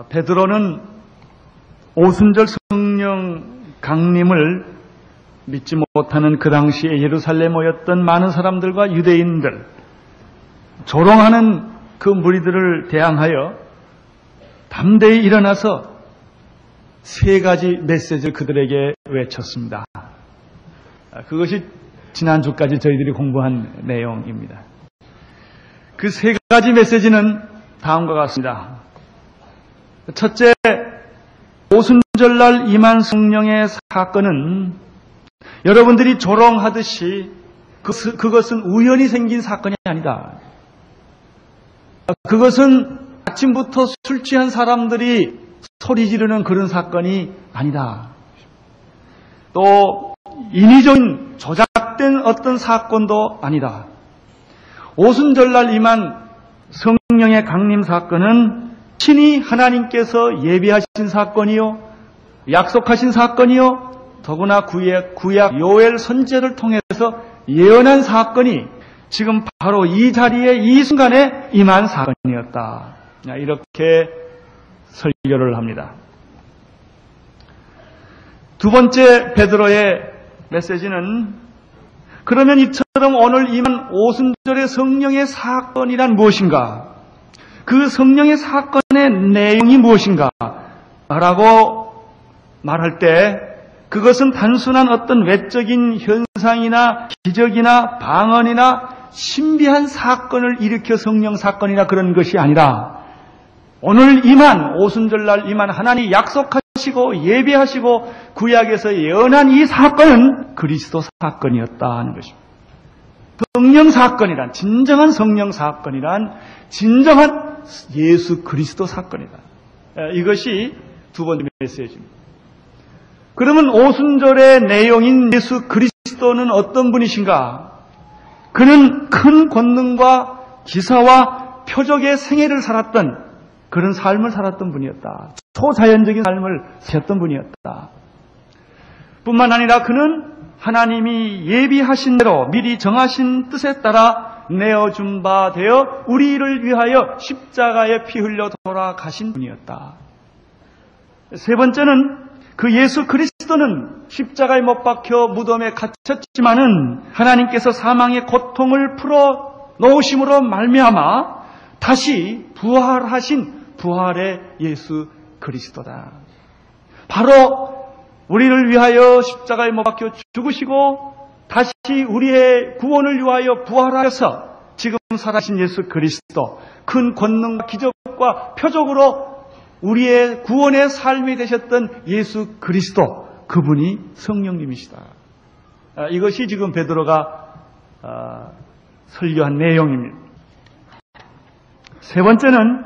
베드로는 오순절 성령 강림을 믿지 못하는 그 당시에 예루살렘에 모였던 많은 사람들과 유대인들, 조롱하는 그 무리들을 대항하여 담대히 일어나서 세 가지 메시지를 그들에게 외쳤습니다. 그것이 지난주까지 저희들이 공부한 내용입니다. 그 세 가지 메시지는 다음과 같습니다. 첫째, 오순절날 임한 성령의 사건은 여러분들이 조롱하듯이 그것은 우연히 생긴 사건이 아니다. 그것은 아침부터 술 취한 사람들이 소리 지르는 그런 사건이 아니다. 또 인위적인 조작된 어떤 사건도 아니다. 오순절날 임한 성령의 강림 사건은 친히 하나님께서 예비하신 사건이요, 약속하신 사건이요, 더구나 구약 요엘 선지자를 통해서 예언한 사건이 지금 바로 이 자리에 이 순간에 임한 사건이었다. 이렇게 설교를 합니다. 두 번째 베드로의 메시지는 그러면 이처럼 오늘 임한 오순절의 성령의 사건이란 무엇인가? 그 성령의 사건의 내용이 무엇인가? 라고 말할 때 그것은 단순한 어떤 외적인 현상이나 기적이나 방언이나 신비한 사건을 일으켜 성령 사건이나 그런 것이 아니라 오늘 임한 오순절날 임한 하나님이 약속하시고 예비하시고 구약에서 예언한 이 사건은 그리스도 사건이었다 하는 것입니다. 성령 사건이란, 진정한 성령 사건이란 진정한 예수 그리스도 사건이다. 이것이 두 번째 메시지입니다. 그러면 오순절의 내용인 예수 그리스도는 어떤 분이신가? 그는 큰 권능과 기사와 표적의 생애를 살았던 그런 삶을 살았던 분이었다. 초자연적인 삶을 사셨던 분이었다. 뿐만 아니라 그는 하나님이 예비하신 대로 미리 정하신 뜻에 따라 내어준 바 되어 우리를 위하여 십자가에 피 흘려 돌아가신 분이었다. 세 번째는 그 예수 그리스도는 십자가에 못 박혀 무덤에 갇혔지만은 하나님께서 사망의 고통을 풀어 놓으심으로 말미암아 다시 부활하신 부활의 예수 그리스도다. 바로 우리를 위하여 십자가에 못 박혀 죽으시고 다시 우리의 구원을 위하여 부활하셔서 지금 살아신 예수 그리스도, 큰 권능과 기적과 표적으로 우리의 구원의 삶이 되셨던 예수 그리스도, 그분이 성령님이시다. 이것이 지금 베드로가 설교한 내용입니다. 세 번째는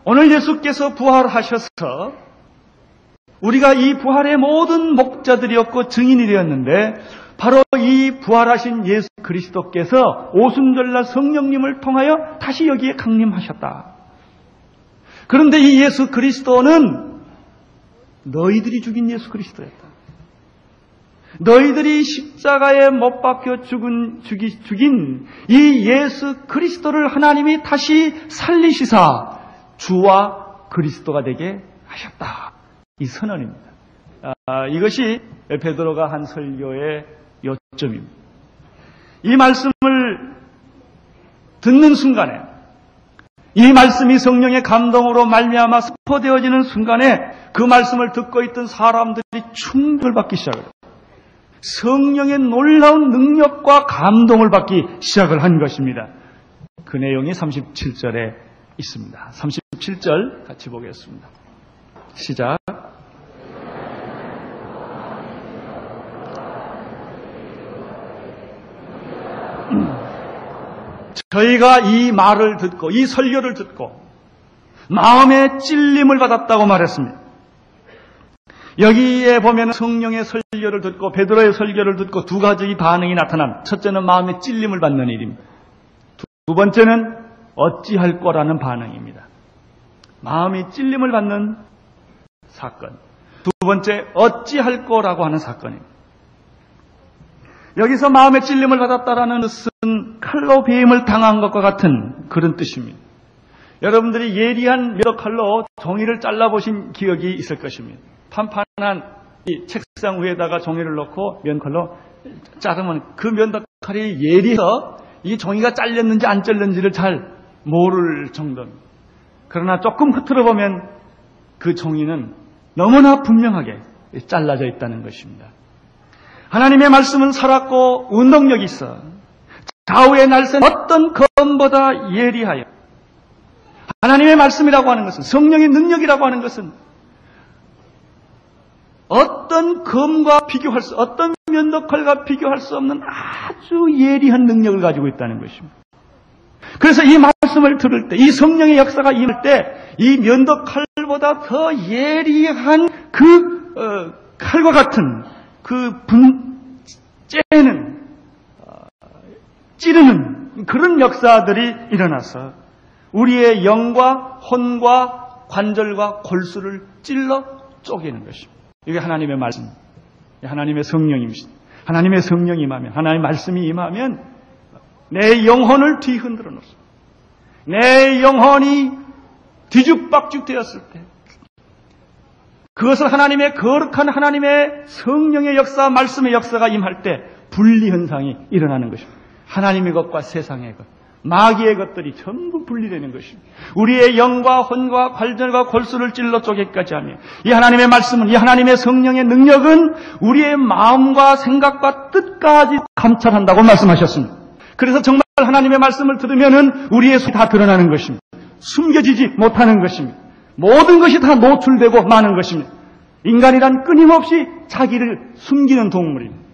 오늘 예수께서 부활하셔서 우리가 이 부활의 모든 목자들이었고 증인이 되었는데 바로 이 부활하신 예수 그리스도께서 오순절날 성령님을 통하여 다시 여기에 강림하셨다. 그런데 이 예수 그리스도는 너희들이 죽인 예수 그리스도였다. 너희들이 십자가에 못 박혀 죽인 이 예수 그리스도를 하나님이 다시 살리시사 주와 그리스도가 되게 하셨다. 이 선언입니다. 이것이 베드로가 한 설교의 요점입니다. 이 말씀을 듣는 순간에, 이 말씀이 성령의 감동으로 말미암아 스포되어지는 순간에 그 말씀을 듣고 있던 사람들이 충돌받기 시작해요. 성령의 놀라운 능력과 감동을 받기 시작을 한 것입니다. 그 내용이 37절에 있습니다. 37절 같이 보겠습니다. 시작. 저희가 이 말을 듣고 이 설교를 듣고 마음의 찔림을 받았다고 말했습니다. 여기에 보면 성령의 설교를 듣고 베드로의 설교를 듣고 두 가지 반응이 나타납니다. 첫째는 마음의 찔림을 받는 일입니다. 두 번째는 어찌할 거라는 반응입니다. 마음이 찔림을 받는 사건. 두 번째 어찌할 거라고 하는 사건입니다. 여기서 마음의 찔림을 받았다라는 것은 칼로 베임을 당한 것과 같은 그런 뜻입니다. 여러분들이 예리한 면도칼로 종이를 잘라보신 기억이 있을 것입니다. 판판한 이 책상 위에다가 종이를 놓고 면칼로 자르면 그 면도칼이 예리해서 이 종이가 잘렸는지 안 잘렸는지를 잘 모를 정도입니다. 그러나 조금 흐트러 보면 그 종이는 너무나 분명하게 잘라져 있다는 것입니다. 하나님의 말씀은 살았고 운동력이 있어 좌우의 날선 어떤 검보다 예리하여, 하나님의 말씀이라고 하는 것은, 성령의 능력이라고 하는 것은 어떤 검과 비교할 수, 어떤 면도칼과 비교할 수 없는 아주 예리한 능력을 가지고 있다는 것입니다. 그래서 이 말씀을 들을 때, 이 성령의 역사가 임할 때, 이 면도칼보다 더 예리한 칼과 같은 째는, 찌르는 그런 역사들이 일어나서 우리의 영과 혼과 관절과 골수를 찔러 쪼개는 것입니다. 이게 하나님의 말씀, 하나님의 성령입니다. 하나님의 성령이 임하면, 하나님의 말씀이 임하면 내 영혼을 뒤흔들어 놓습니다. 내 영혼이 뒤죽박죽 되었을 때 그것을 하나님의 거룩한 하나님의 성령의 역사, 말씀의 역사가 임할 때 분리현상이 일어나는 것입니다. 하나님의 것과 세상의 것, 마귀의 것들이 전부 분리되는 것입니다. 우리의 영과 혼과 관절과 골수를 찔러 쪼개기까지 하며, 이 하나님의 말씀은, 이 하나님의 성령의 능력은 우리의 마음과 생각과 뜻까지 감찰한다고 말씀하셨습니다. 그래서 정말 하나님의 말씀을 들으면은 우리의 속이 다 드러나는 것입니다. 숨겨지지 못하는 것입니다. 모든 것이 다 노출되고 마는 것입니다. 인간이란 끊임없이 자기를 숨기는 동물입니다.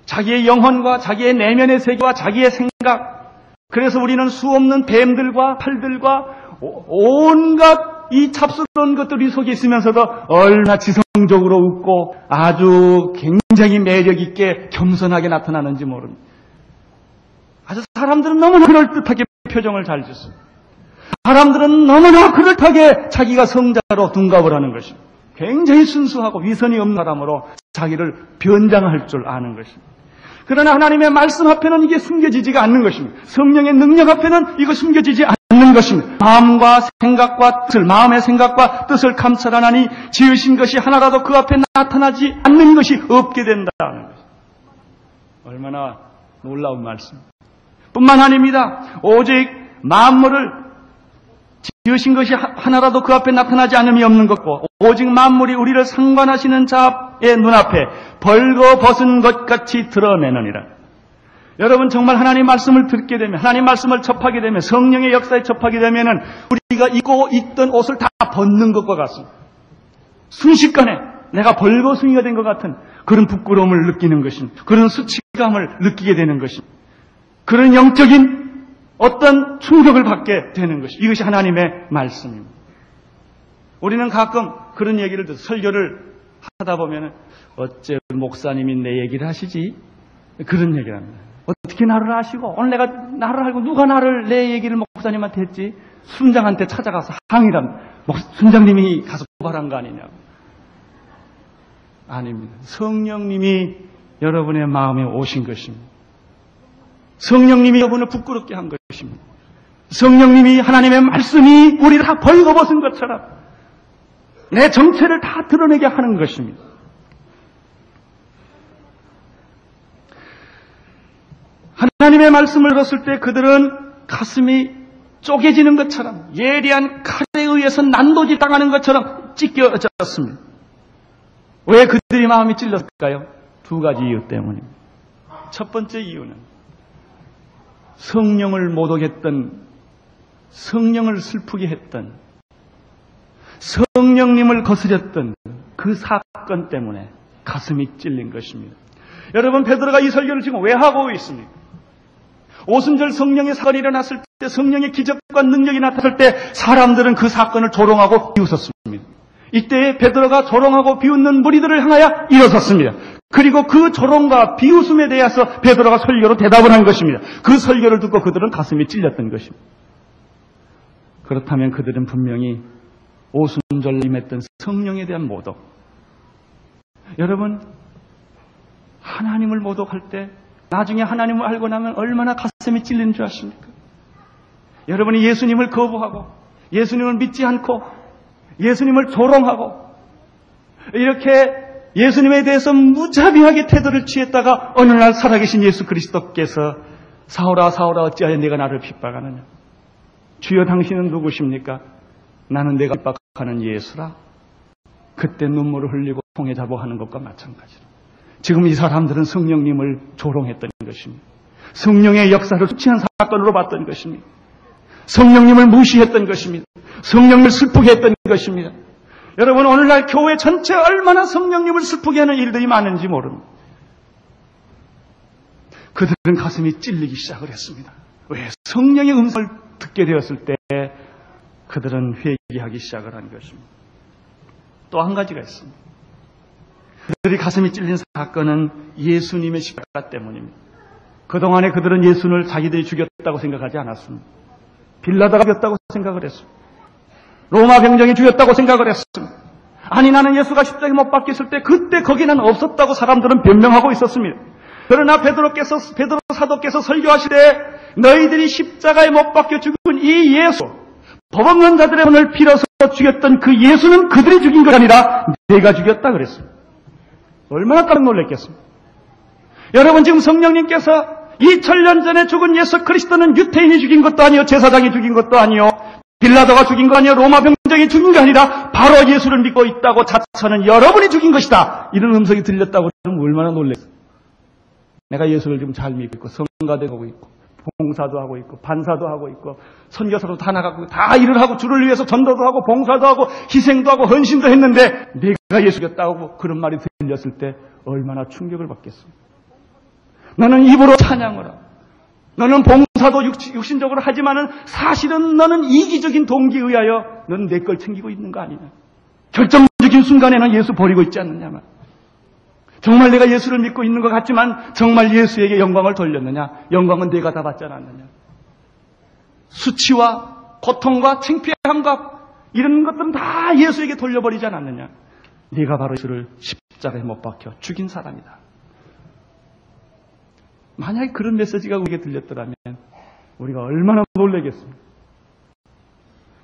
자기의 영혼과 자기의 내면의 세계와 자기의 생각, 그래서 우리는 수없는 뱀들과 팔들과 온갖 이 잡스러운 것들이 속에 있으면서도 얼마나 지성적으로 웃고 아주 굉장히 매력 있게 겸손하게 나타나는지 모릅니다. 아주 사람들은 너무나 그럴듯하게 표정을 잘 짓습니다. 사람들은 너무나 그럴듯하게 자기가 성자로 둔갑을 하는 것입니다. 굉장히 순수하고 위선이 없는 사람으로 자기를 변장할 줄 아는 것입니다. 그러나 하나님의 말씀 앞에는 이게 숨겨지지가 않는 것입니다. 성령의 능력 앞에는 이거 숨겨지지 않는 것입니다. 마음과 생각과 뜻을, 마음의 생각과 뜻을 감찰하나니 지으신 것이 하나라도 그 앞에 나타나지 않는 것이 없게 된다는 것입니다. 얼마나 놀라운 말씀. 뿐만 아닙니다. 오직 만물을 지으신 것이 하나라도 그 앞에 나타나지 않음이 없는 것고, 오직 만물이 우리를 상관하시는 자의 눈앞에 벌거벗은 것 같이 드러내느니라. 여러분, 정말 하나님 말씀을 듣게 되면, 하나님 말씀을 접하게 되면, 성령의 역사에 접하게 되면은 우리가 입고 있던 옷을 다 벗는 것과 같습니다. 순식간에 내가 벌거숭이가 된 것 같은 그런 부끄러움을 느끼는 것입니다. 그런 수치감을 느끼게 되는 것입니다. 그런 영적인 어떤 충격을 받게 되는 것이, 이것이 하나님의 말씀입니다. 우리는 가끔 그런 얘기를 듣고 설교를 하다 보면 어째 목사님이 내 얘기를 하시지? 그런 얘기를 합니다. 어떻게 나를 아시고, 오늘 내가 나를 알고 누가 내 얘기를 목사님한테 했지? 순장한테 찾아가서 항의를 합니다. 순장님이 가서 고발한 거 아니냐고. 아닙니다. 성령님이 여러분의 마음에 오신 것입니다. 성령님이 여러분을 부끄럽게 한 것입니다. 성령님이, 하나님의 말씀이 우리를 다 벌거벗은 것처럼 내 정체를 다 드러내게 하는 것입니다. 하나님의 말씀을 들었을 때 그들은 가슴이 쪼개지는 것처럼, 예리한 칼에 의해서 난도질 당하는 것처럼 찢겨졌습니다. 왜 그들이 마음이 찔렸을까요? 두 가지 이유 때문입니다. 첫 번째 이유는 성령을 모독했던, 성령을 슬프게 했던, 성령님을 거스렸던 그 사건 때문에 가슴이 찔린 것입니다. 여러분, 베드로가 이 설교를 지금 왜 하고 있습니까? 오순절 성령의 사건이 일어났을 때, 성령의 기적과 능력이 나타났을 때 사람들은 그 사건을 조롱하고 비웃었습니다. 이때 베드로가 조롱하고 비웃는 무리들을 향하여 일어섰습니다. 그리고 그 조롱과 비웃음에 대해서 베드로가 설교로 대답을 한 것입니다. 그 설교를 듣고 그들은 가슴이 찔렸던 것입니다. 그렇다면 그들은 분명히 오순절 임했던 성령에 대한 모독. 여러분, 하나님을 모독할 때 나중에 하나님을 알고 나면 얼마나 가슴이 찔리는 줄 아십니까? 여러분이 예수님을 거부하고 예수님을 믿지 않고 예수님을 조롱하고 이렇게 예수님에 대해서 무자비하게 태도를 취했다가 어느 날 살아계신 예수 그리스도께서 사울아 사울아 어찌하여 네가 나를 핍박하느냐. 주여 당신은 누구십니까? 나는 내가 핍박하는 예수라. 그때 눈물을 흘리고 통에 자복하는 것과 마찬가지로 지금 이 사람들은 성령님을 조롱했던 것입니다. 성령의 역사를 수치한 사건으로 봤던 것입니다. 성령님을 무시했던 것입니다. 성령님을 슬프게 했던 것입니다. 여러분 오늘날 교회 전체에 얼마나 성령님을 슬프게 하는 일들이 많은지 모릅니다. 그들은 가슴이 찔리기 시작을 했습니다. 왜? 성령의 음성을 듣게 되었을 때 그들은 회개하기 시작을 한 것입니다. 또 한 가지가 있습니다. 그들이 가슴이 찔린 사건은 예수님의 십자가 때문입니다. 그동안에 그들은 예수를 자기들이 죽였다고 생각하지 않았습니다. 빌라도가 죽였다고 생각을 했습니다. 로마 병정이 죽였다고 생각을 했습니다. 아니 나는 예수가 십자가에 못 박혔을 때 그때 거기는 없었다고 사람들은 변명하고 있었습니다. 그러나 베드로 사도께서 설교하실 때 너희들이 십자가에 못 박혀 죽은 이 예수 법 없는 자들의 손을 빌어서 죽였던 그 예수는 그들이 죽인 것이 아니라 내가 죽였다 그랬습니다. 얼마나 깜짝 놀랐겠습니까? 여러분 지금 성령님께서 2000년 전에 죽은 예수 그리스도는 유태인이 죽인 것도 아니요 제사장이 죽인 것도 아니요 빌라도가 죽인 거 아니요 로마 병정이 죽인 게 아니라 바로 예수를 믿고 있다고 자처는 여러분이 죽인 것이다. 이런 음성이 들렸다고 그러면 얼마나 놀랐어요. 내가 예수를 지금 잘 믿고 있고 성가대도 하고 있고 봉사도 하고 있고 반사도 하고 있고 선교사도 다 나가고 다 일을 하고 주를 위해서 전도도 하고 봉사도 하고 희생도 하고 헌신도 했는데 내가 예수 죽였다고 그런 말이 들렸을 때 얼마나 충격을 받겠습니까? 너는 입으로 찬양을 하고 너는 봉사도 육신적으로 하지만은 사실은 너는 이기적인 동기에 의하여 너는 내 걸 챙기고 있는 거 아니냐. 결정적인 순간에는 예수 버리고 있지 않느냐. 정말 내가 예수를 믿고 있는 것 같지만 정말 예수에게 영광을 돌렸느냐. 영광은 내가 다 받지 않았느냐. 수치와 고통과 창피함과 이런 것들은 다 예수에게 돌려버리지 않았느냐. 네가 바로 예수를 십자가에 못 박혀 죽인 사람이다. 만약에 그런 메시지가 우리에게 들렸더라면 우리가 얼마나 놀라겠습니까?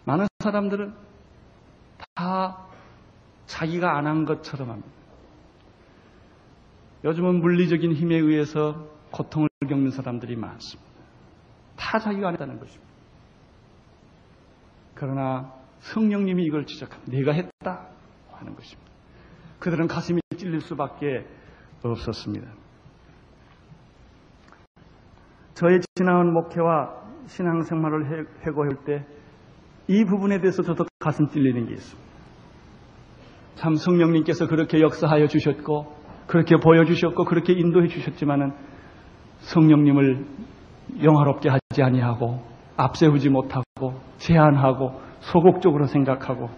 많은 사람들은 다 자기가 안 한 것처럼 합니다. 요즘은 물리적인 힘에 의해서 고통을 겪는 사람들이 많습니다. 다 자기가 안 했다는 것입니다. 그러나 성령님이 이걸 지적합니다. 내가 했다 하는 것입니다. 그들은 가슴이 찔릴 수밖에 없었습니다. 저의 지나온 목회와 신앙생활을 회고할 때 이 부분에 대해서 저도 가슴 찔리는 게 있습니다. 참 성령님께서 그렇게 역사하여 주셨고 그렇게 보여주셨고 그렇게 인도해 주셨지만은 성령님을 영화롭게 하지 아니하고 앞세우지 못하고 제한하고 소극적으로 생각하고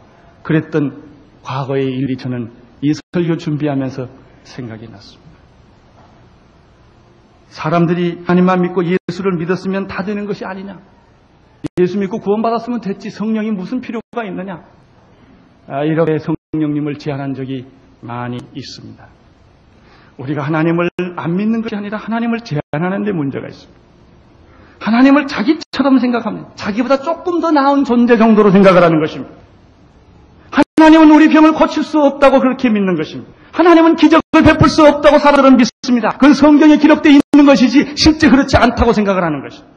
그랬던 과거의 일이 저는 이 설교 준비하면서 생각이 났습니다. 사람들이 하나님만 믿고 예수를 믿었으면 다 되는 것이 아니냐. 예수 믿고 구원받았으면 됐지 성령이 무슨 필요가 있느냐. 이렇게 성령님을 제한한 적이 많이 있습니다. 우리가 하나님을 안 믿는 것이 아니라 하나님을 제한하는 데 문제가 있습니다. 하나님을 자기처럼 생각합니다. 자기보다 조금 더 나은 존재 정도로 생각을 하는 것입니다. 하나님은 우리 병을 고칠 수 없다고 그렇게 믿는 것입니다. 하나님은 기적을 베풀 수 없다고 사람들은 믿습니다. 그건 성경에 기록되어 있는 것이지 실제 그렇지 않다고 생각을 하는 것입니다.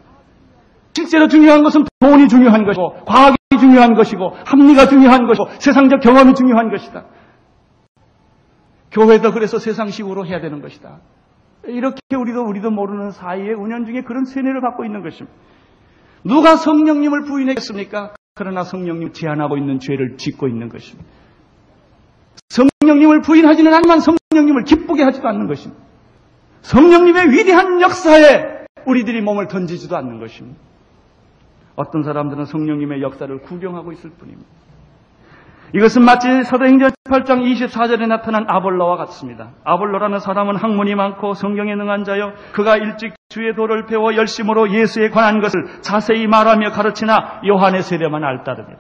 실제로 중요한 것은 돈이 중요한 것이고 과학이 중요한 것이고 합리가 중요한 것이고 세상적 경험이 중요한 것이다. 교회도 그래서 세상식으로 해야 되는 것이다. 이렇게 우리도 모르는 사이에 은연중에 그런 세뇌를 받고 있는 것입니다. 누가 성령님을 부인했습니까? 그러나 성령님을 제한하고 있는 죄를 짓고 있는 것입니다. 성령님을 부인하지는 않지만 성령님을 기쁘게 하지도 않는 것입니다. 성령님의 위대한 역사에 우리들이 몸을 던지지도 않는 것입니다. 어떤 사람들은 성령님의 역사를 구경하고 있을 뿐입니다. 이것은 마치 사도행전 18장 24절에 나타난 아볼로와 같습니다. 아볼로라는 사람은 학문이 많고 성경에 능한 자여 그가 일찍 주의 도를 배워 열심으로 예수에 관한 것을 자세히 말하며 가르치나 요한의 세례만 알따르며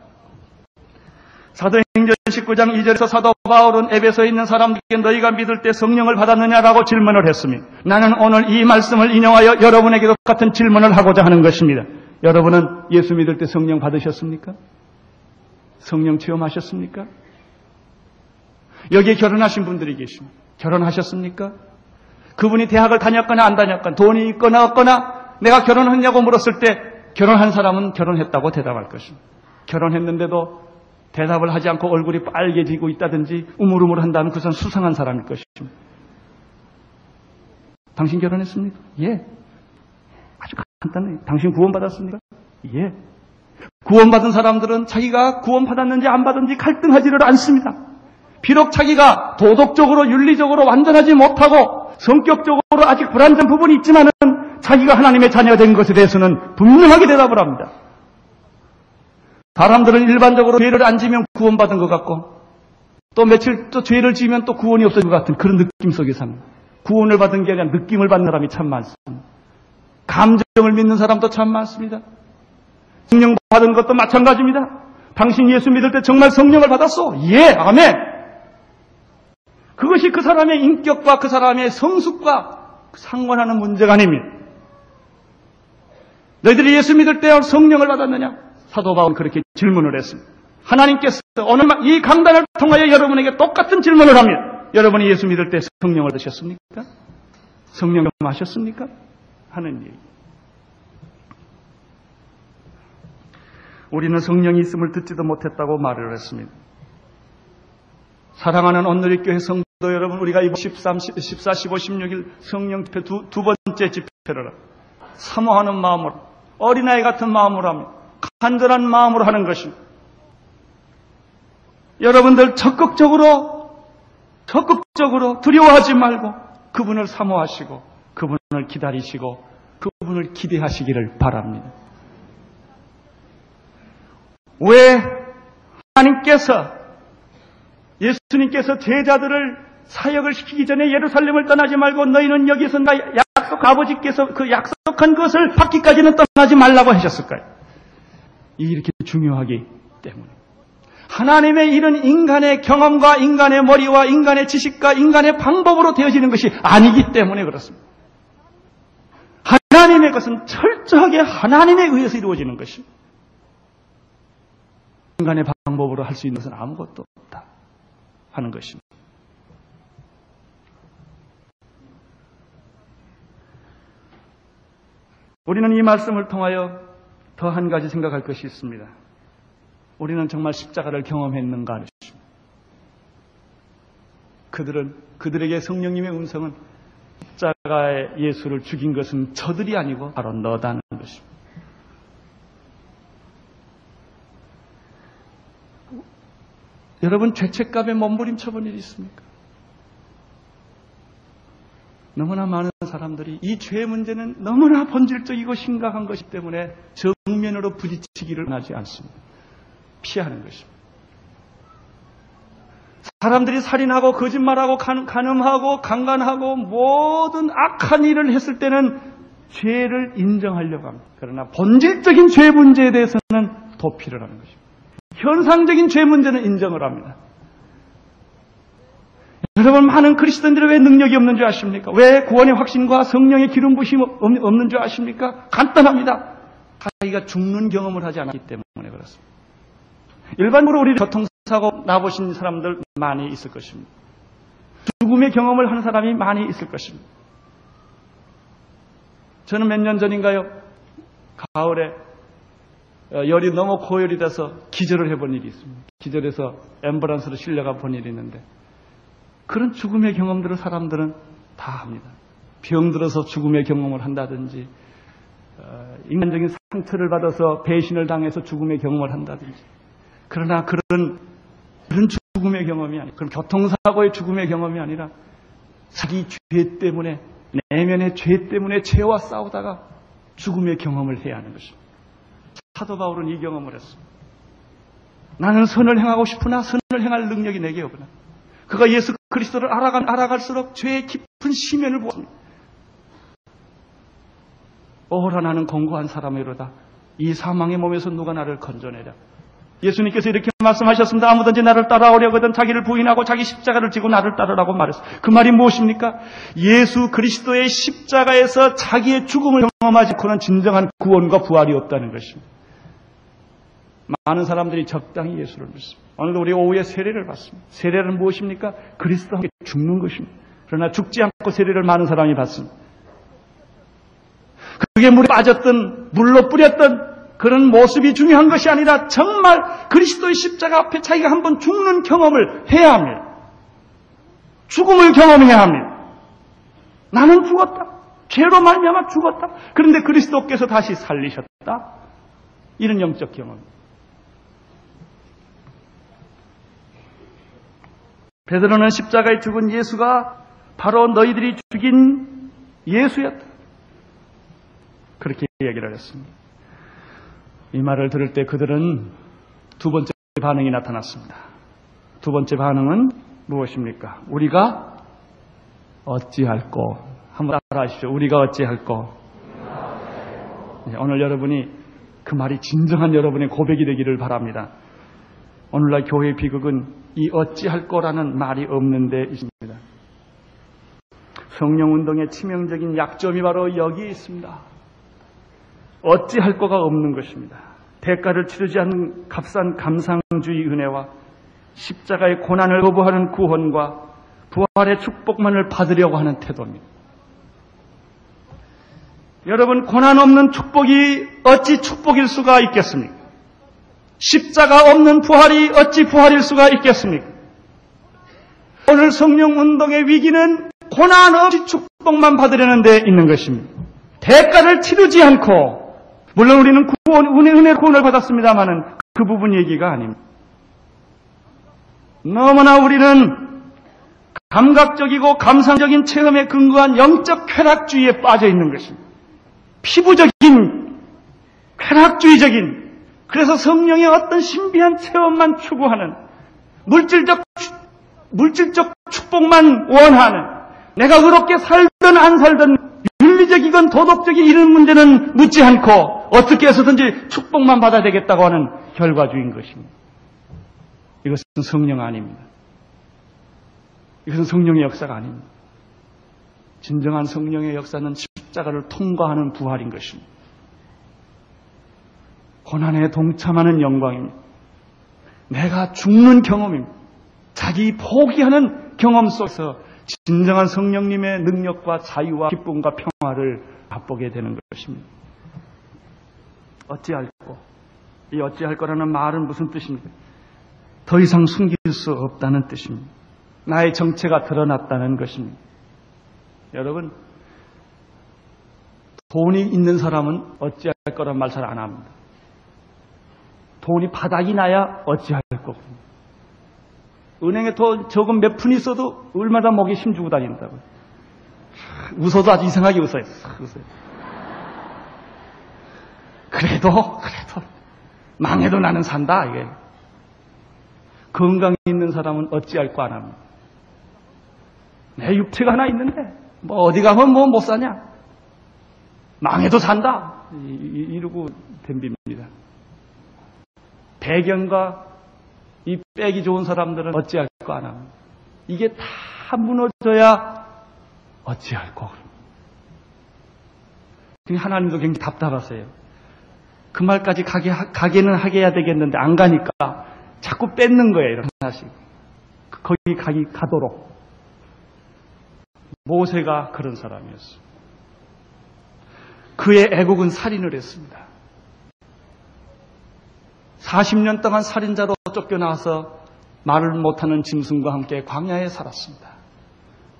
사도행전 19장 2절에서 사도 바울은 에베소에 있는 사람들에게 너희가 믿을 때 성령을 받았느냐라고 질문을 했으니 나는 오늘 이 말씀을 인용하여 여러분에게도 같은 질문을 하고자 하는 것입니다. 여러분은 예수 믿을 때 성령 받으셨습니까? 성령 체험하셨습니까? 여기에 결혼하신 분들이 계십니다. 결혼하셨습니까? 그분이 대학을 다녔거나 안 다녔거나 돈이 있거나 없거나 내가 결혼했냐고 물었을 때 결혼한 사람은 결혼했다고 대답할 것입니다. 결혼했는데도 대답을 하지 않고 얼굴이 빨개지고 있다든지 우물우물 한다면 그 사람 수상한 사람일 것입니다. 당신 결혼했습니까? 예. 아주 간단해요. 당신 구원받았습니까? 예. 구원받은 사람들은 자기가 구원받았는지 안 받았는지 갈등하지를 않습니다. 비록 자기가 도덕적으로 윤리적으로 완전하지 못하고 성격적으로 아직 불완전 부분이 있지만은 자기가 하나님의 자녀된 것에 대해서는 분명하게 대답을 합니다. 사람들은 일반적으로 죄를 안 지면 구원받은 것 같고 또 며칠 또 죄를 지면 또 구원이 없어진 것 같은 그런 느낌 속에 삽니다. 구원을 받은 게 아니라 느낌을 받는 사람이 참 많습니다. 감정을 믿는 사람도 참 많습니다. 성령 받은 것도 마찬가지입니다. 당신 예수 믿을 때 정말 성령을 받았어? 예, 아멘. 그것이 그 사람의 인격과 그 사람의 성숙과 상관하는 문제가 아닙니다. 너희들이 예수 믿을 때 성령을 받았느냐? 사도 바울은 그렇게 질문을 했습니다. 하나님께서 오늘 이 강단을 통하여 여러분에게 똑같은 질문을 합니다. 여러분이 예수 믿을 때 성령을 받으셨습니까? 성령 마셨습니까? 하는 얘기. 우리는 성령이 있음을 듣지도 못했다고 말을 했습니다. 사랑하는 온누리교회 성도 여러분, 우리가 이번 14, 15, 16일 성령 집회 두 번째 집회를 사모하는 마음으로 어린아이 같은 마음으로 합니다. 간절한 마음으로 하는 것입니다. 여러분들 적극적으로 두려워하지 말고 그분을 사모하시고 그분을 기다리시고 그분을 기대하시기를 바랍니다. 왜 예수님께서 제자들을 사역을 시키기 전에 예루살렘을 떠나지 말고 너희는 여기서 약속 아버지께서 그 약속한 것을 받기까지는 떠나지 말라고 하셨을까요? 이렇게 중요하기 때문에 하나님의 일은 인간의 경험과 인간의 머리와 인간의 지식과 인간의 방법으로 되어지는 것이 아니기 때문에 그렇습니다. 하나님의 것은 철저하게 하나님에 의해서 이루어지는 것입니다. 인간의 방법으로 할 수 있는 것은 아무것도 없다 하는 것입니다. 우리는 이 말씀을 통하여 더 한 가지 생각할 것이 있습니다. 우리는 정말 십자가를 경험했는가 하는 것입니다. 그들에게 성령님의 음성은 십자가의 예수를 죽인 것은 저들이 아니고 바로 너다는 것입니다. 여러분, 죄책감에 몸부림쳐 본 일이 있습니까? 너무나 많은 사람들이 이 죄 문제는 너무나 본질적이고 심각한 것이기 때문에 정면으로 부딪히기를 원하지 않습니다. 피하는 것입니다. 사람들이 살인하고 거짓말하고 간음하고 강간하고 모든 악한 일을 했을 때는 죄를 인정하려고 합니다. 그러나 본질적인 죄 문제에 대해서는 도피를 하는 것입니다. 현상적인 죄 문제는 인정을 합니다. 여러분, 많은 그리스도인들이 왜 능력이 없는 줄 아십니까? 왜 구원의 확신과 성령의 기름 부심이 없는 줄 아십니까? 간단합니다. 자기가 죽는 경험을 하지 않았기 때문에 그렇습니다. 일반적으로 우리 교통사고 나보신 사람들 많이 있을 것입니다. 죽음의 경험을 하는 사람이 많이 있을 것입니다. 저는 몇 년 전인가요? 가을에 열이 너무 고열이 돼서 기절을 해본 일이 있습니다. 기절해서 앰뷸런스로 실려가 본 일이 있는데 그런 죽음의 경험들을 사람들은 다 합니다. 병들어서 죽음의 경험을 한다든지 인간적인 상처를 받아서 배신을 당해서 죽음의 경험을 한다든지 그러나 그런 죽음의 경험이 아니라 그런 교통사고의 죽음의 경험이 아니라 자기 죄 때문에 내면의 죄 때문에 죄와 싸우다가 죽음의 경험을 해야 하는 것입니다. 사도 바울은 이 경험을 했습니다. 나는 선을 행하고 싶으나 선을 행할 능력이 내게 없구나. 그가 예수 그리스도를 알아갈수록 죄의 깊은 심연을 보았습니다. 오라 나는 공고한 사람이로다. 이 사망의 몸에서 누가 나를 건져내랴. 예수님께서 이렇게 말씀하셨습니다. 아무든지 나를 따라오려거든 자기를 부인하고 자기 십자가를 지고 나를 따르라고 말했어요. 그 말이 무엇입니까? 예수 그리스도의 십자가에서 자기의 죽음을 경험하지 않고는 진정한 구원과 부활이 없다는 것입니다. 많은 사람들이 적당히 예수를 믿습니다. 오늘도 우리 오후에 세례를 받습니다. 세례는 무엇입니까? 그리스도와 함께 죽는 것입니다. 그러나 죽지 않고 세례를 많은 사람이 받습니다. 그게 물에 빠졌던 물로 뿌렸던 그런 모습이 중요한 것이 아니라 정말 그리스도의 십자가 앞에 자기가 한번 죽는 경험을 해야 합니다. 죽음을 경험해야 합니다. 나는 죽었다. 죄로 말미암아 죽었다. 그런데 그리스도께서 다시 살리셨다. 이런 영적 경험. 베드로는 십자가에 죽은 예수가 바로 너희들이 죽인 예수였다. 그렇게 얘기를 했습니다. 이 말을 들을 때 그들은 두 번째 반응이 나타났습니다. 두 번째 반응은 무엇입니까? 우리가 어찌할꼬? 한번 따라하십시오. 우리가 어찌할꼬? 오늘 여러분이 그 말이 진정한 여러분의 고백이 되기를 바랍니다. 오늘날 교회의 비극은 이 어찌할꼬라는 말이 없는 데 있습니다. 성령운동의 치명적인 약점이 바로 여기에 있습니다. 어찌할 거가 없는 것입니다. 대가를 치르지 않는 값싼 감상주의 은혜와 십자가의 고난을 거부하는 구원과 부활의 축복만을 받으려고 하는 태도입니다. 여러분, 고난 없는 축복이 어찌 축복일 수가 있겠습니까? 십자가 없는 부활이 어찌 부활일 수가 있겠습니까? 오늘 성령운동의 위기는 고난 없이 축복만 받으려는 데 있는 것입니다. 대가를 치르지 않고, 물론 우리는 은혜 구원을 받았습니다마는 그 부분 얘기가 아닙니다. 너무나 우리는 감각적이고 감상적인 체험에 근거한 영적 쾌락주의에 빠져 있는 것입니다. 피부적인, 쾌락주의적인, 그래서 성령의 어떤 신비한 체험만 추구하는, 물질적 축복만 원하는, 내가 의롭게 살든 안 살든 윤리적이건 도덕적인 이런 문제는 묻지 않고 어떻게 해서든지 축복만 받아야 되겠다고 하는 결과주의인 것입니다. 이것은 성령 아닙니다. 이것은 성령의 역사가 아닙니다. 진정한 성령의 역사는 십자가를 통과하는 부활인 것입니다. 고난에 동참하는 영광입니다. 내가 죽는 경험입니다. 자기 포기하는 경험 속에서 진정한 성령님의 능력과 자유와 기쁨과 평화를 맛보게 되는 것입니다. 어찌할 거? 이 어찌할 거라는 말은 무슨 뜻입니까? 더 이상 숨길 수 없다는 뜻입니다. 나의 정체가 드러났다는 것입니다. 여러분, 돈이 있는 사람은 어찌할 거란 말 잘 안 합니다. 돈이 바닥이 나야 어찌할 거고. 은행에 더 적은 몇 푼 있어도 얼마나 목에 힘주고 다닌다고. 웃어도 아주 이상하게 웃어요. 그래도 망해도 나는 산다. 이게. 건강이 있는 사람은 어찌할 거 안 합니다. 내 육체가 하나 있는데 뭐 어디 가면 뭐 못 사냐. 망해도 산다. 이러고 덤빕니다. 배경과 이 빼기 좋은 사람들은 어찌할 거 안 합니다. 이게 다 무너져야 어찌할 거. 하나님도 굉장히 답답하세요. 그 말까지 가게는 하게 해야 되겠는데 안 가니까 자꾸 뺏는 거예요. 하나씩. 거기 가도록. 모세가 그런 사람이었어요. 그의 애국은 살인을 했습니다. 40년 동안 살인자로 쫓겨나와서 말을 못하는 짐승과 함께 광야에 살았습니다.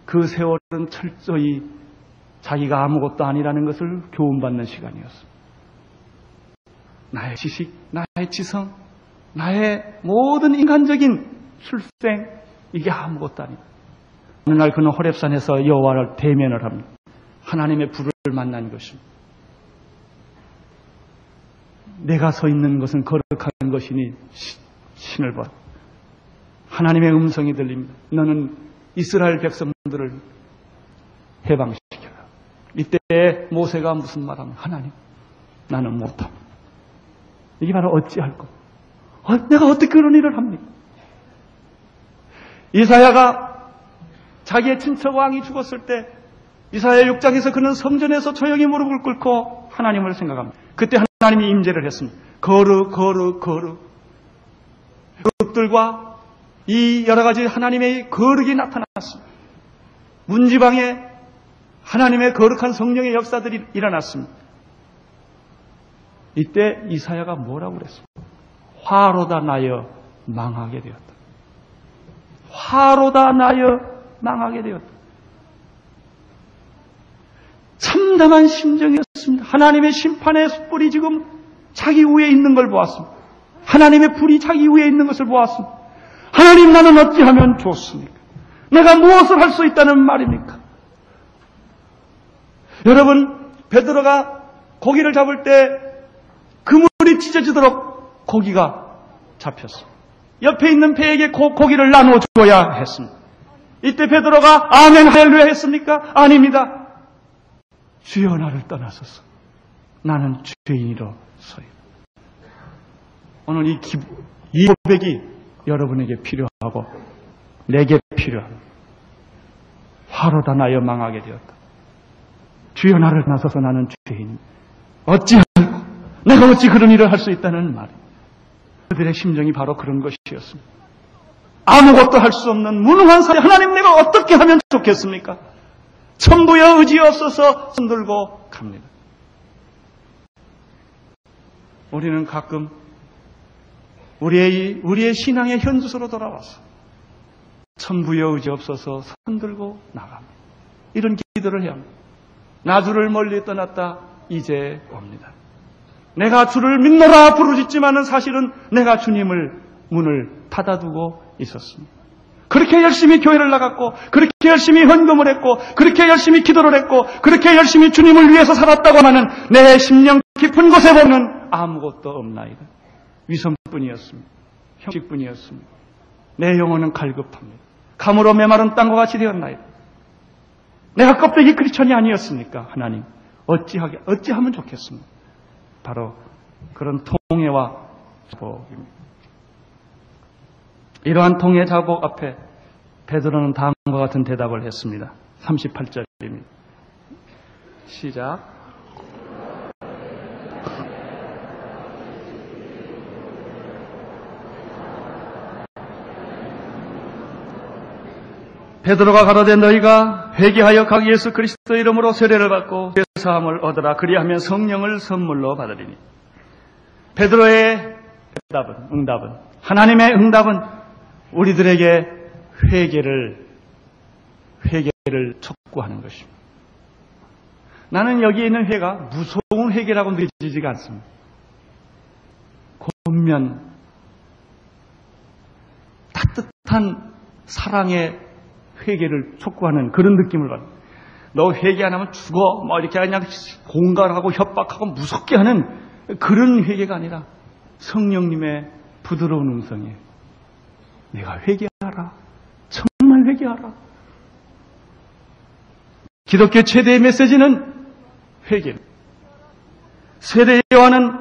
그 세월은 철저히 자기가 아무것도 아니라는 것을 교훈받는 시간이었습니다. 나의 지식, 나의 지성, 나의 모든 인간적인 출생, 이게 아무것도 아니다. 어느 날 그는 호렙산에서 여호와를 대면을 합니다. 하나님의 불을 만난 것입니다. 내가 서 있는 것은 거룩한 것이니 신을 봐. 하나님의 음성이 들립니다. 너는 이스라엘 백성들을 해방시켜라. 이때 모세가 무슨 말하면 하나님, 나는 못함. 이게 바로 어찌할 것. 내가 어떻게 그런 일을 합니까? 이사야가 자기의 친척 왕이 죽었을 때 이사야 6장에서 그는 성전에서 조용히 무릎을 꿇고 하나님을 생각합니다. 그때 하나님이 임재를 했습니다. 거룩 그룹들과 이 여러 가지 하나님의 거룩이 나타났습니다. 문지방에 하나님의 거룩한 성령의 역사들이 일어났습니다. 이때 이사야가 뭐라고 그랬습니까? 화로다 나여 망하게 되었다. 화로다 나여 망하게 되었다. 참담한 심정이었습니다. 하나님의 심판의 숯불이 지금 자기 위에 있는 걸 보았습니다. 하나님의 불이 자기 위에 있는 것을 보았습니다. 하나님, 나는 어찌하면 좋습니까? 내가 무엇을 할 수 있다는 말입니까? 여러분, 베드로가 고기를 잡을 때 그물이 찢어지도록 고기가 잡혔습니다. 옆에 있는 배에게 고기를 나눠줘야 했습니다. 이때 베드로가 아멘 할렐루야 했습니까? 아닙니다. 주여, 나를 떠나소서. 나는 죄인이로소이다. 오늘 이 고백이 여러분에게 필요하고 내게 필요합니다. 화로다 나여 망하게 되었다. 주여, 나를 떠나소서. 나는 죄인. 어찌할꼬? 내가 어찌 그런 일을 할 수 있다는 말입니다. 그들의 심정이 바로 그런 것이었습니다. 아무것도 할 수 없는 무능한 사람, 하나님, 내가 어떻게 하면 좋겠습니까? 천부여 의지 없어서 손들고 갑니다. 우리는 가끔 우리의 신앙의 현주소로 돌아와서 천부여 의지 없어서 손들고 나갑니다. 이런 기도를 해야 합니다. 나 주를 멀리 떠났다 이제 옵니다. 내가 주를 믿노라 부르짖지만은 사실은 내가 주님을 문을 닫아두고 있었습니다. 그렇게 열심히 교회를 나갔고, 그렇게 열심히 헌금을 했고, 그렇게 열심히 기도를 했고, 그렇게 열심히 주님을 위해서 살았다고 하는 내 심령 깊은 곳에 보면 아무것도 없나이다. 위선뿐이었습니다. 형식뿐이었습니다. 내 영혼은 갈급합니다. 감으로 메마른 땅과 같이 되었나이다. 내가 껍데기 크리스천이 아니었습니까? 하나님, 어찌하면 좋겠습니까? 바로 그런 통해와 자복입니다. 이러한 통해 자복 앞에 베드로는 다음과 같은 대답을 했습니다. 38절입니다. 시작. 베드로가 가로되 너희가 회개하여 각 예수 그리스도의 이름으로 세례를 받고 죄사함을 얻으라. 그리하면 성령을 선물로 받으리니. 베드로의 응답은 하나님의 응답은 우리들에게 회개를 촉구하는 것입니다. 나는 여기에 있는 회가 무서운 회개라고 느껴지지가 않습니다. 권면, 따뜻한 사랑의 회개를 촉구하는 그런 느낌을 받아요. 너 회개 안 하면 죽어, 이렇게 그냥 공갈하고 협박하고 무섭게 하는 그런 회개가 아니라 성령님의 부드러운 음성이에요. 내가 회개하라. 정말 회개하라. 기독교 최대의 메시지는 회개입니다. 세례 요한은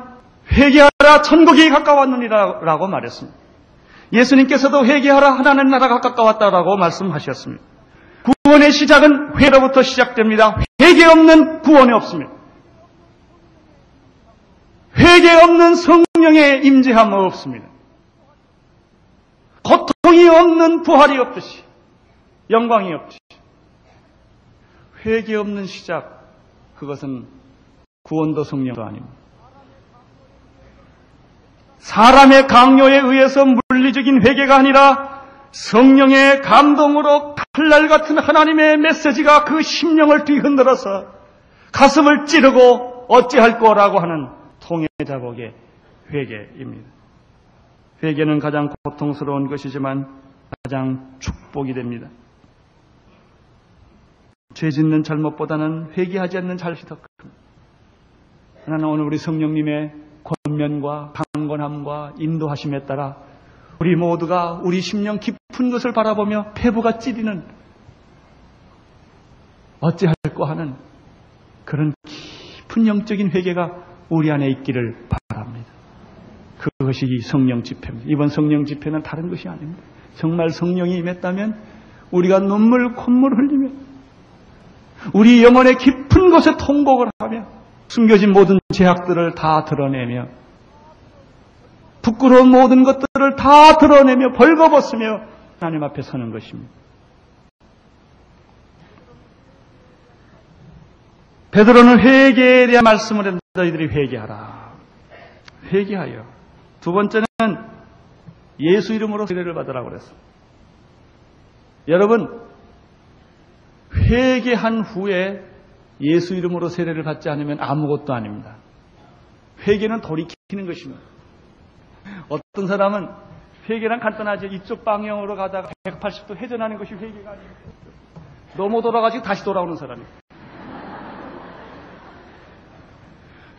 회개하라, 천국이 가까웠느니라고 말했습니다. 예수님께서도 회개하라, 하나님 나라가 가까웠다라고 말씀하셨습니다. 구원의 시작은 회로부터 시작됩니다. 회개 없는 구원이 없습니다. 회개 없는 성령의 임재함 없습니다. 고통이 없는 부활이 없듯이, 영광이 없듯이, 회개 없는 시작, 그것은 구원도 성령도 아닙니다. 사람의 강요에 의해서 물리적인 회개가 아니라 성령의 감동으로 칼날 같은 하나님의 메시지가 그 심령을 뒤흔들어서 가슴을 찌르고 어찌할 거라고 하는 통해자복의 회개입니다. 회개는 가장 고통스러운 것이지만 가장 축복이 됩니다. 죄 짓는 잘못보다는 회개하지 않는 잘못이 더 큽니다. 하나는 오늘 우리 성령님의 권면과 강건함과 인도하심에 따라 우리 모두가 우리 심령 깊은 것을 바라보며 폐부가 찌리는 어찌할꼬 하는 그런 깊은 영적인 회개가 우리 안에 있기를 바랍니다. 그것이 이 성령 집회입니다. 이번 성령 집회는 다른 것이 아닙니다. 정말 성령이 임했다면 우리가 눈물 콧물 흘리며 우리 영혼의 깊은 곳에 통곡을 하며 숨겨진 모든 죄악들을 다 드러내며 부끄러운 모든 것들을 다 드러내며 벌거벗으며 하나님 앞에 서는 것입니다. 베드로는 회개에 대한 말씀을 했는데 너희들이 회개하라. 회개하여. 두 번째는 예수 이름으로 세례를 받으라고 그랬습니다. 여러분, 회개한 후에 예수 이름으로 세례를 받지 않으면 아무것도 아닙니다. 회개는 돌이키는 것입니다. 어떤 사람은 회개란 간단하죠. 이쪽 방향으로 가다가 180도 회전하는 것이 회개가 아닙니다. 넘어 돌아가지고 다시 돌아오는 사람이에요.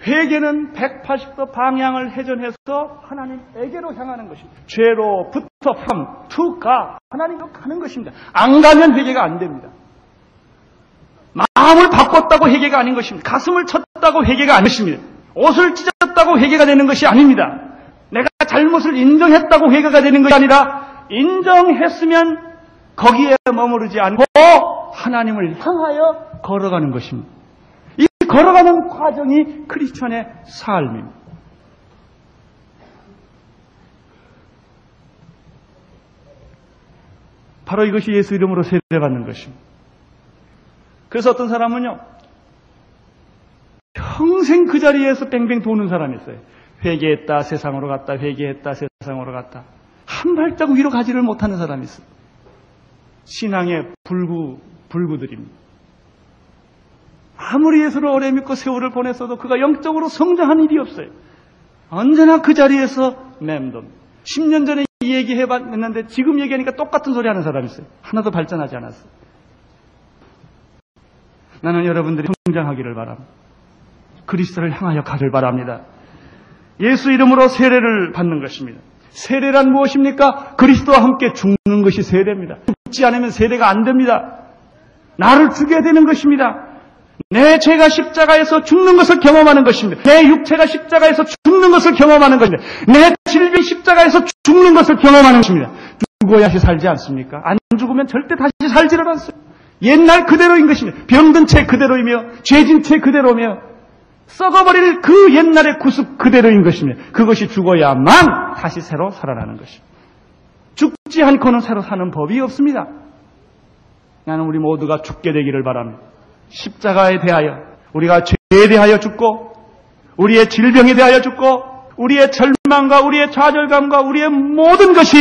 회개는 180도 방향을 회전해서 하나님에게로 향하는 것입니다. 죄로부터 from, to God, 하나님으로 가는 것입니다. 안 가면 회개가 안 됩니다. 마음을 바꿨다고 회개가 아닌 것입니다. 가슴을 쳤다고 회개가 아닌 것입니다. 옷을 찢었다고 회개가 되는 것이 아닙니다. 내가 잘못을 인정했다고 회개가 되는 것이 아니라 인정했으면 거기에 머무르지 않고 하나님을 향하여 걸어가는 것입니다. 이 걸어가는 과정이 크리스천의 삶입니다. 바로 이것이 예수 이름으로 세례받는 것입니다. 그래서 어떤 사람은요, 평생 그 자리에서 뱅뱅 도는 사람이 있어요. 회개했다 세상으로 갔다, 회개했다 세상으로 갔다. 한 발자국 위로 가지를 못하는 사람이 있어요. 신앙의 불구들입니다. 아무리 예수를 오래 믿고 세월을 보냈어도 그가 영적으로 성장한 일이 없어요. 언제나 그 자리에서 맴돈. 10년 전에 이 얘기 해봤는데 지금 얘기하니까 똑같은 소리 하는 사람이 있어요. 하나도 발전하지 않았어요. 나는 여러분들이 성장하기를 바랍니다. 그리스도를 향하여 가길 바랍니다. 예수 이름으로 세례를 받는 것입니다. 세례란 무엇입니까? 그리스도와 함께 죽는 것이 세례입니다. 죽지 않으면 세례가 안 됩니다. 나를 죽여야 되는 것입니다. 내 죄가 십자가에서 죽는 것을 경험하는 것입니다. 내 육체가 십자가에서 죽는 것을 경험하는 것입니다. 내 질병이 십자가에서 죽는 것을 경험하는 것입니다. 죽어야 다시 살지 않습니까? 안 죽으면 절대 다시 살지를 않습니다. 옛날 그대로인 것입니다. 병든 채 그대로이며 죄진 채 그대로며 썩어버릴 그 옛날의 구습 그대로인 것입니다. 그것이 죽어야만 다시 새로 살아나는 것입니다. 죽지 않고는 새로 사는 법이 없습니다. 나는 우리 모두가 죽게 되기를 바랍니다. 십자가에 대하여, 우리가 죄에 대하여 죽고, 우리의 질병에 대하여 죽고, 우리의 절망과 우리의 좌절감과 우리의 모든 것이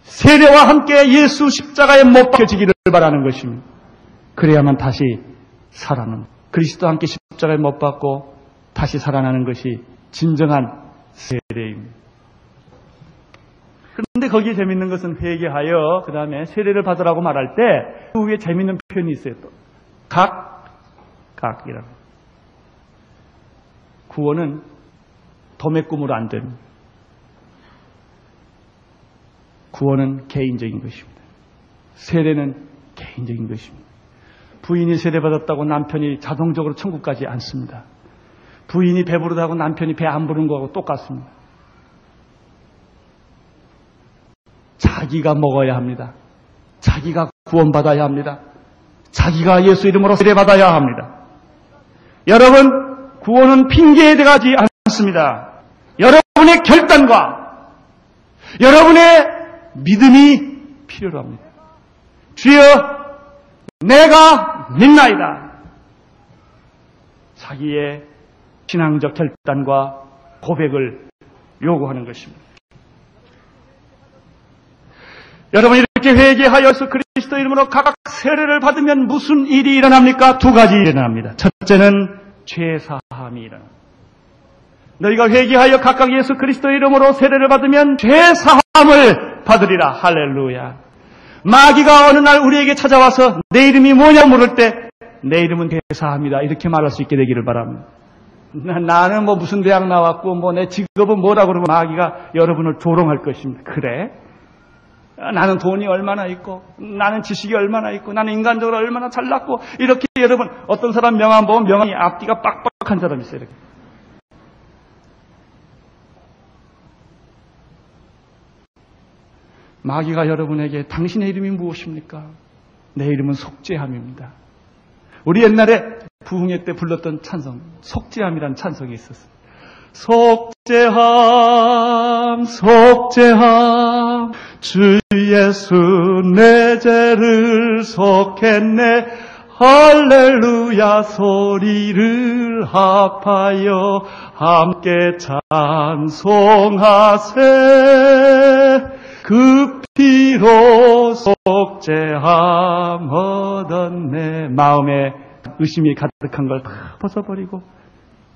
세례와 함께 예수 십자가에 못 박혀지기를 바라는 것입니다. 그래야만 다시 살아나는, 그리스도와 함께 십자가에 못 박고 다시 살아나는 것이 진정한 세례입니다. 그런데 거기에 재밌는 것은 회개하여 그 다음에 세례를 받으라고 말할 때 그 위에 재밌는 표현이 있어요. 또 각이라고. 구원은 도매꿈으로 안 됩니다. 구원은 개인적인 것입니다. 세례는 개인적인 것입니다. 부인이 세례받았다고 남편이 자동적으로 천국 가지 않습니다. 부인이 배부르다고 남편이 배 안 부른 거하고 똑같습니다. 자기가 먹어야 합니다. 자기가 구원받아야 합니다. 자기가 예수 이름으로 세례받아야 합니다. 여러분, 구원은 핑계에 들어가지 않습니다. 여러분의 결단과 여러분의 믿음이 필요로 합니다. 주여, 내가 믿나이다. 자기의 신앙적 결단과 고백을 요구하는 것입니다. 여러분, 이렇게 회개하여서 그리스도 이름으로 각각 세례를 받으면 무슨 일이 일어납니까? 두 가지 일어납니다. 첫째는 죄사함이 일어납니다. 너희가 회개하여 각각 예수 그리스도 이름으로 세례를 받으면 죄사함을 받으리라. 할렐루야. 마귀가 어느 날 우리에게 찾아와서 내 이름이 뭐냐 물을 때 내 이름은 죄사함이다. 이렇게 말할 수 있게 되기를 바랍니다. 나는 뭐 무슨 대학 나왔고 뭐 내 직업은 뭐라고 그러면 마귀가 여러분을 조롱할 것입니다. 그래? 나는 돈이 얼마나 있고 나는 지식이 얼마나 있고 나는 인간적으로 얼마나 잘났고 이렇게 여러분 어떤 사람 명함 보면 명함이 앞뒤가 빡빡한 사람이 있어요. 이렇게. 마귀가 여러분에게 당신의 이름이 무엇입니까? 내 이름은 속죄함입니다. 우리 옛날에 부흥회 때 불렀던 찬송, 속죄함이라는 찬송이 있었어요. 속죄함, 속죄함, 주 예수 내 죄를 속했네. 할렐루야 소리를 합하여 함께 찬송하세. 그 피로 속죄함 얻었네. 마음에 의심이 가득한 걸 다 벗어버리고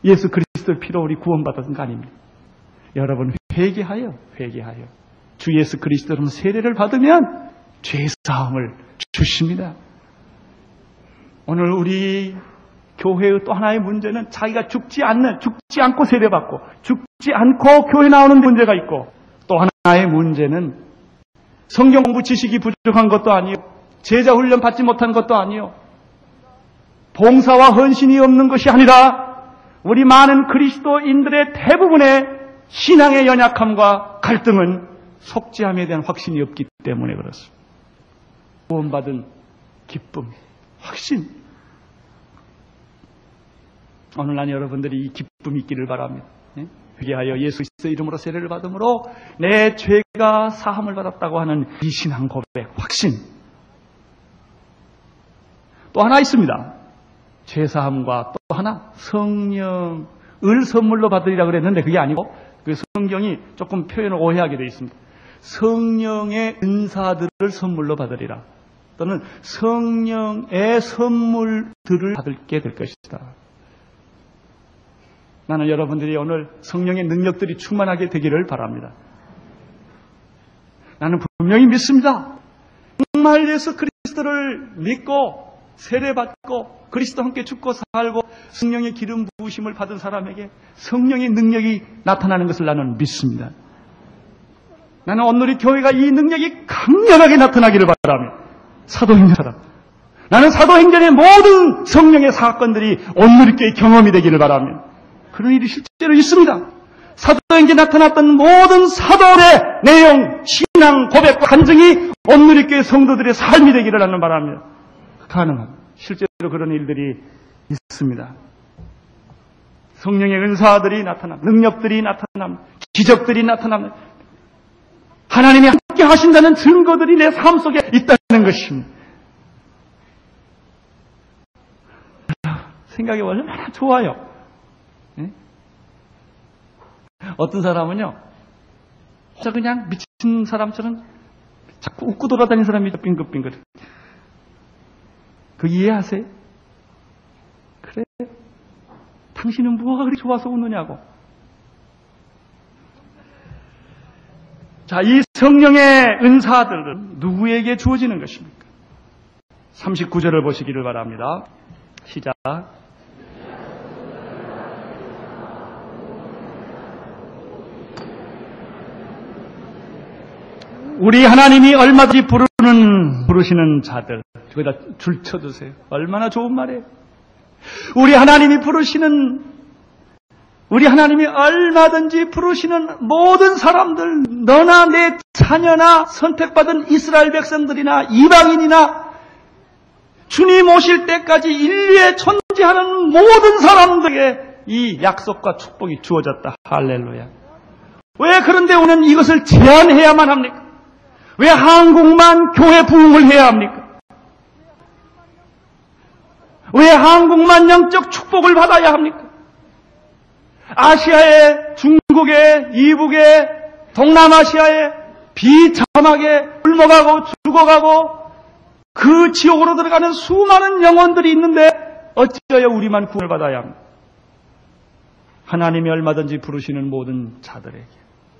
예수 그리스도의 피로 우리 구원받은 거 아닙니까? 여러분 회개하여 주 예수 그리스도로 세례를 받으면 죄사함을 주십니다. 오늘 우리 교회의 또 하나의 문제는 자기가 죽지 않고 세례받고 죽지 않고 교회 나오는 문제가 있고, 또 하나의 문제는 성경 공부 지식이 부족한 것도 아니요, 제자 훈련 받지 못한 것도 아니요, 봉사와 헌신이 없는 것이 아니라 우리 많은 그리스도인들의 대부분의 신앙의 연약함과 갈등은 속죄함에 대한 확신이 없기 때문에 그렇습니다. 구원받은 기쁨, 확신. 오늘 난 여러분들이 이 기쁨이 있기를 바랍니다. 회개하여 예수 그리스도 이름으로 세례를 받음으로 내 죄가 사함을 받았다고 하는 이 신앙 고백, 확신. 또 하나 있습니다. 죄사함과 또 하나 성령을 선물로 받으리라 그랬는데 그게 아니고, 그 성경이 조금 표현을 오해하게 되어 있습니다. 성령의 은사들을 선물로 받으리라, 또는 성령의 선물들을 받게 될 것이다. 나는 여러분들이 오늘 성령의 능력들이 충만하게 되기를 바랍니다. 나는 분명히 믿습니다. 정말 예수 그리스도를 믿고 세례받고 그리스도와 함께 죽고 살고 성령의 기름 부으심을 받은 사람에게 성령의 능력이 나타나는 것을 나는 믿습니다. 나는 오늘 이 교회가 이 능력이 강력하게 나타나기를 바랍니다. 사도행전처럼. 나는 사도행전의 모든 성령의 사건들이 오늘 이 교회의 경험이 되기를 바랍니다. 그런 일이 실제로 있습니다. 사도행전에 나타났던 모든 사도의 내용, 신앙, 고백과 간증이 오늘 이 교회 성도들의 삶이 되기를 나는 바랍니다. 가능합니다. 실제로 그런 일들이 있습니다. 성령의 은사들이 나타납니다. 능력들이 나타납니다. 기적들이 나타납니다. 하나님이 함께 하신다는 증거들이 내 삶 속에 있다는 것입니다. 생각이 얼마나 좋아요. 네? 어떤 사람은요, 진짜 그냥 미친 사람처럼 자꾸 웃고 돌아다니는 사람이 빙긋빙긋. 그 이해하세요? 그래? 당신은 뭐가 그렇게 좋아서 웃느냐고. 자, 이 성령의 은사들은 누구에게 주어지는 것입니까? 39절을 보시기를 바랍니다. 시작. 우리 하나님이 얼마든지 부르시는 자들, 거기다 줄 쳐두세요. 얼마나 좋은 말이에요. 우리 하나님이 얼마든지 부르시는 모든 사람들, 너나 내 자녀나 선택받은 이스라엘 백성들이나 이방인이나 주님 오실 때까지 인류에 존재하는 모든 사람들에게 이 약속과 축복이 주어졌다. 할렐루야. 왜 그런데 우리는 이것을 제한해야만 합니까? 왜 한국만 교회 부흥을 해야 합니까? 왜 한국만 영적 축복을 받아야 합니까? 아시아에, 중국에, 이북에, 동남아시아에 비참하게 굶어가고 죽어가고 그 지옥으로 들어가는 수많은 영혼들이 있는데 어찌하여 우리만 구원을 받아야 합니까? 하나님이 얼마든지 부르시는 모든 자들에게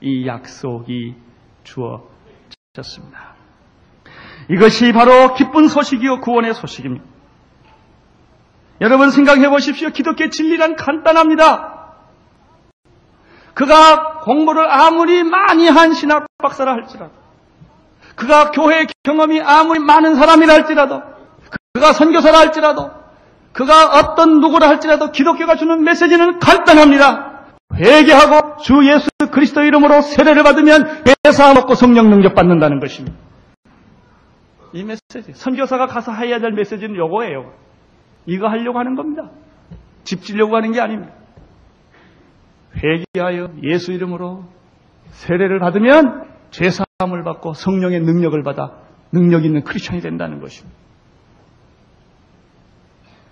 이 약속이 주어졌습니다. 이것이 바로 기쁜 소식이요 구원의 소식입니다. 여러분 생각해 보십시오. 기독교의 진리란 간단합니다. 그가 공부를 아무리 많이 한 신학 박사라 할지라도, 그가 교회 경험이 아무리 많은 사람이라 할지라도, 그가 선교사라 할지라도, 그가 어떤 누구라 할지라도 기독교가 주는 메시지는 간단합니다. 회개하고 주 예수 그리스도 이름으로 세례를 받으면 죄사 먹고 성령 능력 받는다는 것입니다. 이 메시지, 선교사가 가서 해야 될 메시지는 요거예요. 이거 하려고 하는 겁니다. 집 지려고 하는 게 아닙니다. 회개하여 예수 이름으로 세례를 받으면 죄사함을 받고 성령의 능력을 받아 능력 있는 크리스천이 된다는 것입니다.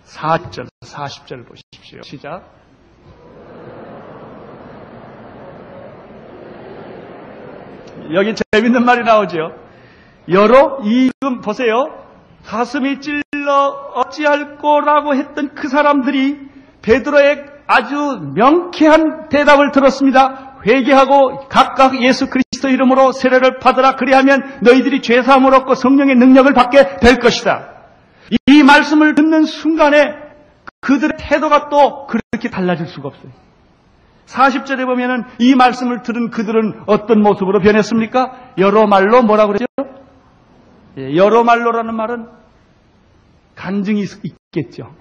40절 보십시오. 시작. 여기 재밌는 말이 나오죠. 여러 이금 보세요. 가슴이 찔러 어찌할 거라고 했던 그 사람들이 베드로의 아주 명쾌한 대답을 들었습니다. 회개하고 각각 예수 그리스도 이름으로 세례를 받으라. 그리하면 너희들이 죄사함을 얻고 성령의 능력을 받게 될 것이다. 이 말씀을 듣는 순간에 그들의 태도가 또 그렇게 달라질 수가 없어요. 40절에 보면은 이 말씀을 들은 그들은 어떤 모습으로 변했습니까? 여러 말로 뭐라고 그러죠? 여러 말로라는 말은 간증이 있겠죠.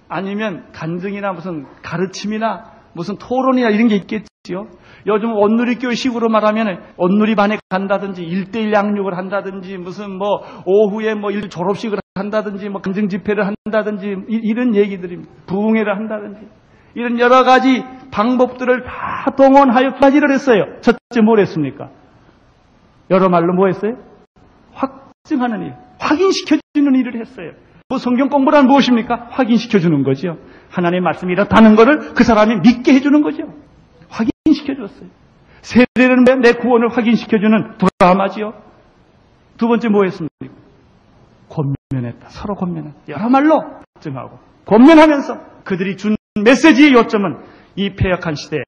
아니면 간증이나 무슨 가르침이나 무슨 토론이나 이런 게 있겠지요. 요즘 온누리교식으로 말하면 온누리반에 간다든지 1:1 양육을 한다든지 무슨 오후에 졸업식을 한다든지 간증 집회를 한다든지 이런 얘기들입니다. 부흥회를 한다든지 이런 여러 가지 방법들을 다 동원하여 두 가지를 했어요. 첫째 뭘 했습니까? 여러 말로 뭐 했어요? 확증하는 일, 확인시켜주는 일을 했어요. 성경 공부란 무엇입니까? 확인시켜주는 거죠. 하나님의 말씀이 이렇다는 것을 그 사람이 믿게 해주는 거죠. 확인시켜줬어요. 세례는 내 구원을 확인시켜주는 브라마지요. 두 번째 뭐 했습니까? 권면했다. 서로 권면했다. 여러 말로 확증하고 권면하면서 그들이 준 메시지의 요점은 이 패역한 시대에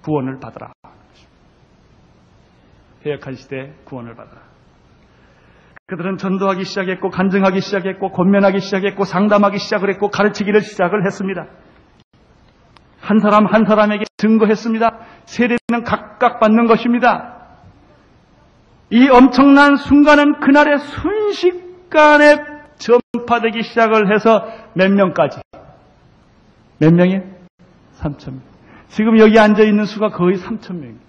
구원을 받으라. 패역한 시대에 구원을 받으라. 그들은 전도하기 시작했고 간증하기 시작했고 권면하기 시작했고 상담하기 시작을 했고 가르치기를 시작을 했습니다. 한 사람 한 사람에게 증거했습니다. 세례는 각각 받는 것입니다. 이 엄청난 순간은 그날의 순식간에 전파되기 시작을 해서 몇 명까지? 몇 명이에요? 3,000명. 지금 여기 앉아있는 수가 거의 3,000명입니다.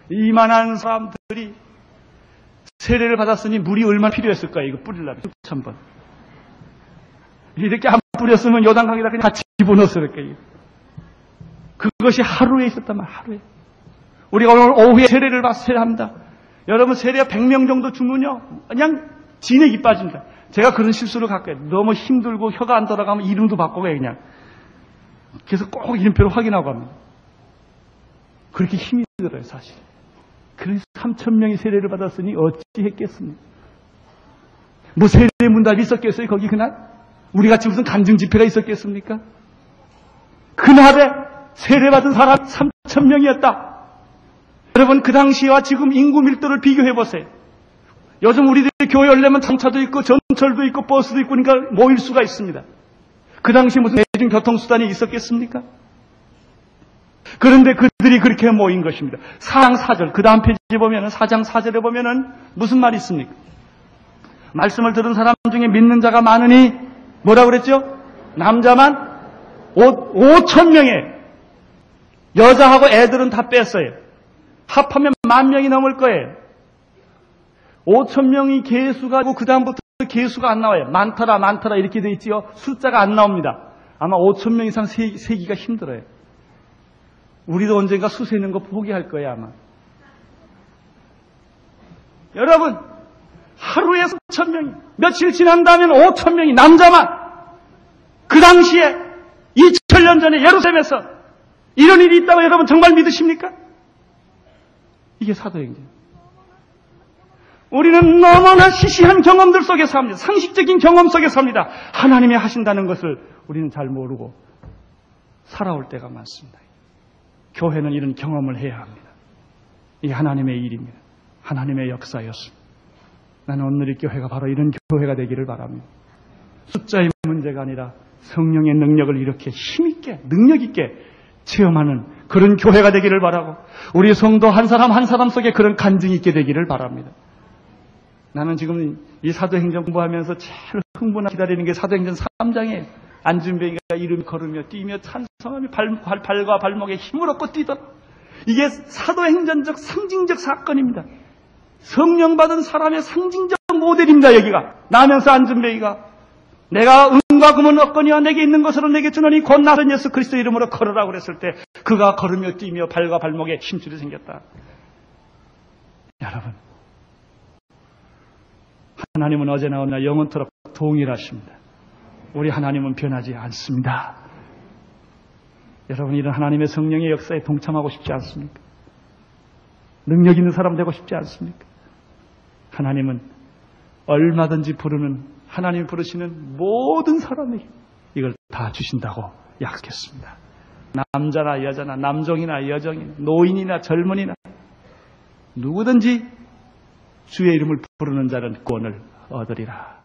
이만한 사람들이 세례를 받았으니 물이 얼마나 필요했을까요? 이거 뿌리려면 3,000번. 이렇게 안 뿌렸으면 요단강에다 그냥 같이 집어넣었을 거예요. 그것이 하루에 있었단 말이에요. 하루에. 우리가 오늘 오후에 세례를 받아 세례합니다. 여러분 세례 100명 정도 주면요 그냥 진액이 빠집니다. 제가 그런 실수를 갖고 해요. 너무 힘들고 혀가 안 돌아가면 이름도 바꾸고 해요 그냥. 그래서 꼭 이름표를 확인하고 합니다. 그렇게 힘이 들어요 사실. 그래서 3,000명이 세례를 받았으니 어찌 했겠습니까? 뭐 세례 문답이 있었겠어요 거기 그날? 우리같이 무슨 간증 집회가 있었겠습니까? 그날에 세례받은 사람 3,000명이었다. 여러분 그 당시와 지금 인구 밀도를 비교해 보세요. 요즘 우리들 교회 열려면 장차도 있고 전철도 있고 버스도 있고 그러니까 모일 수가 있습니다. 그 당시 무슨 대중교통수단이 있었겠습니까? 그런데 그들이 그렇게 모인 것입니다. 4장 4절 그 다음 페이지에 보면 4장 4절에 보면 무슨 말이 있습니까? 말씀을 들은 사람 중에 믿는 자가 많으니 뭐라고 그랬죠? 남자만 5,000명에 여자하고 애들은 다 뺐어요. 합하면 10,000명이 넘을 거예요. 5,000명이 개수가 그 다음부터 개수가 안 나와요. 많더라 이렇게 돼 있지요. 숫자가 안 나옵니다. 아마 5,000명 이상 세기가 힘들어요. 우리도 언젠가 수 세는 거 포기할 거예요 아마. 여러분 하루에 3,000명이 며칠 지난다면 5,000명이 남자만 그 당시에 2000년 전에 예루살렘에서 이런 일이 있다고 여러분 정말 믿으십니까? 이게 사도행전. 우리는 너무나 시시한 경험들 속에 삽니다. 상식적인 경험 속에 삽니다. 하나님이 하신다는 것을 우리는 잘 모르고 살아올 때가 많습니다. 교회는 이런 경험을 해야 합니다. 이게 하나님의 일입니다. 하나님의 역사였습니다. 나는 오늘의 교회가 바로 이런 교회가 되기를 바랍니다. 숫자의 문제가 아니라 성령의 능력을 이렇게 힘있게 능력있게 체험하는 그런 교회가 되기를 바라고 우리 성도 한 사람 한 사람 속에 그런 간증이 있게 되기를 바랍니다. 나는 지금 이 사도행전 공부하면서 제일 흥분하게 기다리는 게 사도행전 3장이에요. 안준뱅이가 이름 걸으며 뛰며 찬성하며 발과 발목에 힘을 얻고 뛰더라. 이게 사도행전적 상징적 사건입니다. 성령 받은 사람의 상징적 모델입니다. 여기가 나면서 안전뱅이가 내가 은과 금은 얻거니와 내게 있는 것으로 내게 주노니 곧 나선 예수 그리스도 이름으로 걸으라고 그랬을 때 그가 걸으며 뛰며 발과 발목에 힘줄이 생겼다. 여러분, 하나님은 어제나 오늘 영원토록 동일하십니다. 우리 하나님은 변하지 않습니다. 여러분, 이런 하나님의 성령의 역사에 동참하고 싶지 않습니까? 능력 있는 사람 되고 싶지 않습니까? 하나님은 얼마든지 부르는, 하나님 부르시는 모든 사람에게 이걸 다 주신다고 약속했습니다. 남자나 여자나 남종이나 여종이나 노인이나 젊은이나 누구든지 주의 이름을 부르는 자는 구원을 얻으리라.